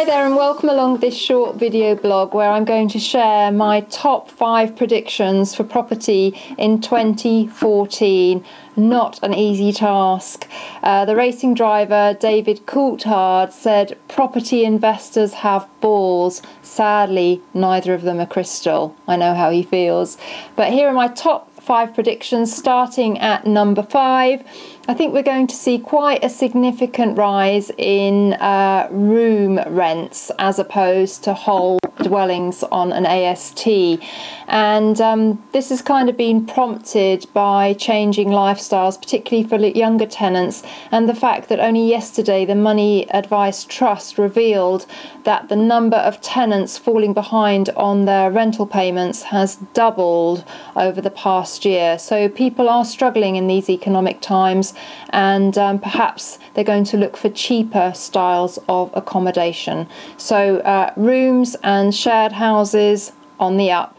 Hi there and welcome along this short video blog where I'm going to share my top 5 predictions for property in 2014. Not an easy task. The racing driver David Coulthard said property investors have balls. Sadly, neither of them are crystal. I know how he feels. But here are my top 5 predictions, starting at number 5. I think we're going to see quite a significant rise in room rents as opposed to whole dwellings on an AST, and this has kind of been prompted by changing lifestyles, particularly for younger tenants, and the fact that only yesterday the Money Advice Trust revealed that the number of tenants falling behind on their rental payments has doubled over the past year. So people are struggling in these economic times, and perhaps they're going to look for cheaper styles of accommodation. So rooms and shared houses on the up.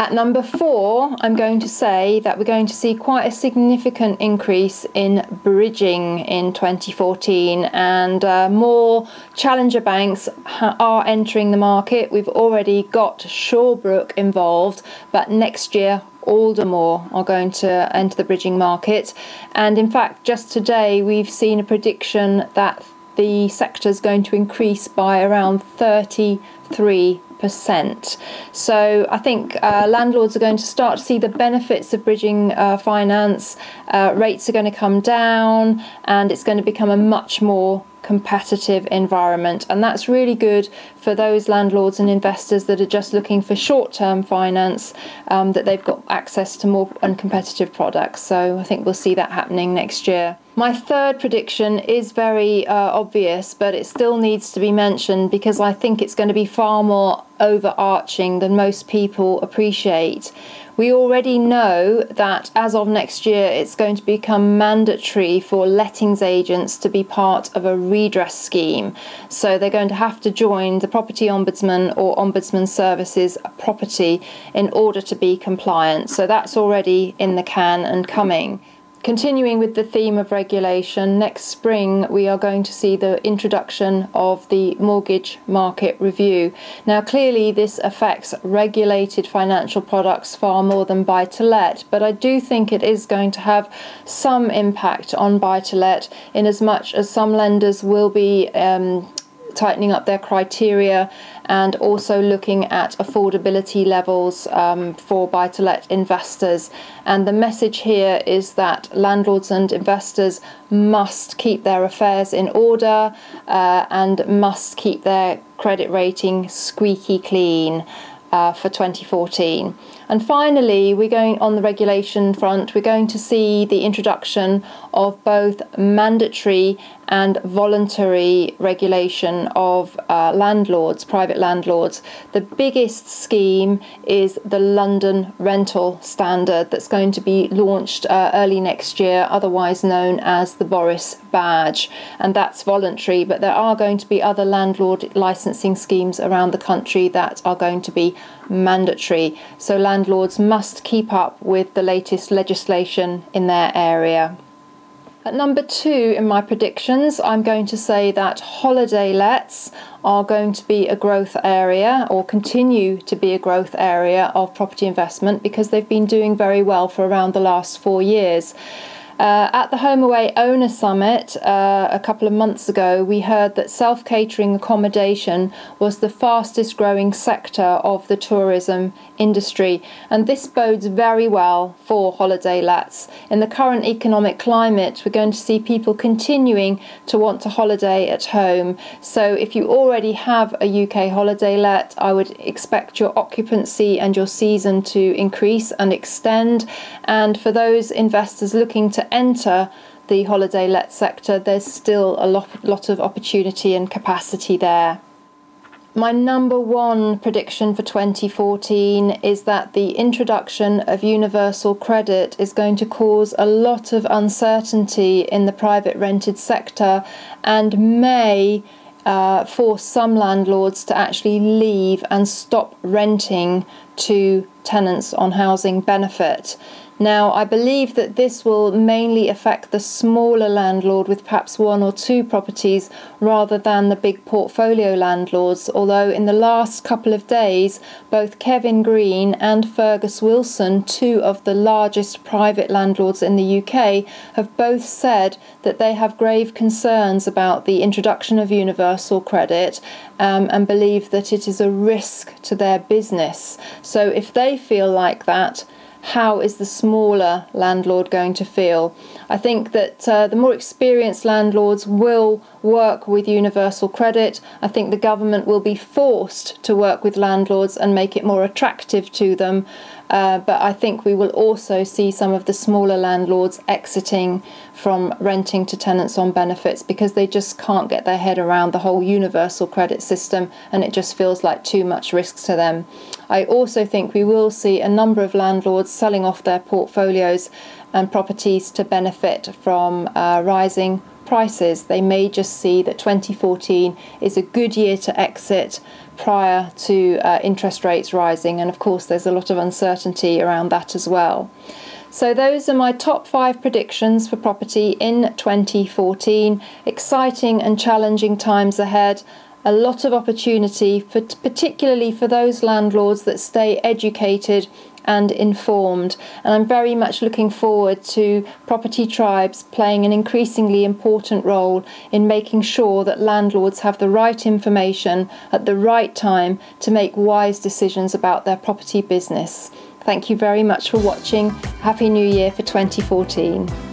At number 4, I'm going to say that we're going to see quite a significant increase in bridging in 2014, and more challenger banks are entering the market. We've already got Shawbrook involved, but next year Aldermore are going to enter the bridging market. And in fact, just today we've seen a prediction that the sector is going to increase by around 33%. So I think landlords are going to start to see the benefits of bridging finance. Rates are going to come down, and it's going to become a much more competitive environment, and that's really good for those landlords and investors that are just looking for short-term finance, that they've got access to more uncompetitive products. So I think we'll see that happening next year. My third prediction is very obvious, but it still needs to be mentioned because I think it's going to be far more overarching than most people appreciate. We already know that as of next year, it's going to become mandatory for lettings agents to be part of a redress scheme. So they're going to have to join the Property Ombudsman or Ombudsman Services Property in order to be compliant. So that's already in the can and coming. Continuing with the theme of regulation, next spring we are going to see the introduction of the Mortgage Market Review. Now clearly this affects regulated financial products far more than buy-to-let, but I do think it is going to have some impact on buy-to-let, in as much as some lenders will be tightening up their criteria and also looking at affordability levels for buy-to-let investors. And the message here is that landlords and investors must keep their affairs in order and must keep their credit rating squeaky clean for 2014. And finally, we're going on the regulation front, we're going to see the introduction of both mandatory and voluntary regulation of landlords, private landlords. The biggest scheme is the London Rental Standard that's going to be launched early next year, otherwise known as the Boris Badge, and that's voluntary, but there are going to be other landlord licensing schemes around the country that are going to be mandatory. So landlords must keep up with the latest legislation in their area. At number 2 in my predictions, I'm going to say that holiday lets are going to be a growth area, or continue to be a growth area of property investment, because they've been doing very well for around the last 4 years. At the HomeAway Owner Summit a couple of months ago, we heard that self-catering accommodation was the fastest growing sector of the tourism industry, and this bodes very well for holiday lets. In the current economic climate, we're going to see people continuing to want to holiday at home. So if you already have a UK holiday let, I would expect your occupancy and your season to increase and extend. And for those investors looking to enter the holiday let sector, there's still a lot of opportunity and capacity there. My number 1 prediction for 2014 is that the introduction of universal credit is going to cause a lot of uncertainty in the private rented sector, and may force some landlords to actually leave and stop renting to tenants on housing benefit. Now, I believe that this will mainly affect the smaller landlord with perhaps 1 or 2 properties rather than the big portfolio landlords, although in the last couple of days, both Kevin Green and Fergus Wilson, 2 of the largest private landlords in the UK, have both said that they have grave concerns about the introduction of universal credit and believe that it is a risk to their business. So if they feel like that, how is the smaller landlord going to feel? I think that the more experienced landlords will work with universal credit. I think the government will be forced to work with landlords and make it more attractive to them. But I think we will also see some of the smaller landlords exiting from renting to tenants on benefits because they just can't get their head around the whole universal credit system, and it just feels like too much risk to them. I also think we will see a number of landlords selling off their portfolios and properties to benefit from rising prices. They may just see that 2014 is a good year to exit prior to interest rates rising, and of course there's a lot of uncertainty around that as well. So those are my top 5 predictions for property in 2014. Exciting and challenging times ahead. A lot of opportunity, particularly for those landlords that stay educated and informed. And I'm very much looking forward to property tribes playing an increasingly important role in making sure that landlords have the right information at the right time to make wise decisions about their property business. Thank you very much for watching. Happy New Year for 2014.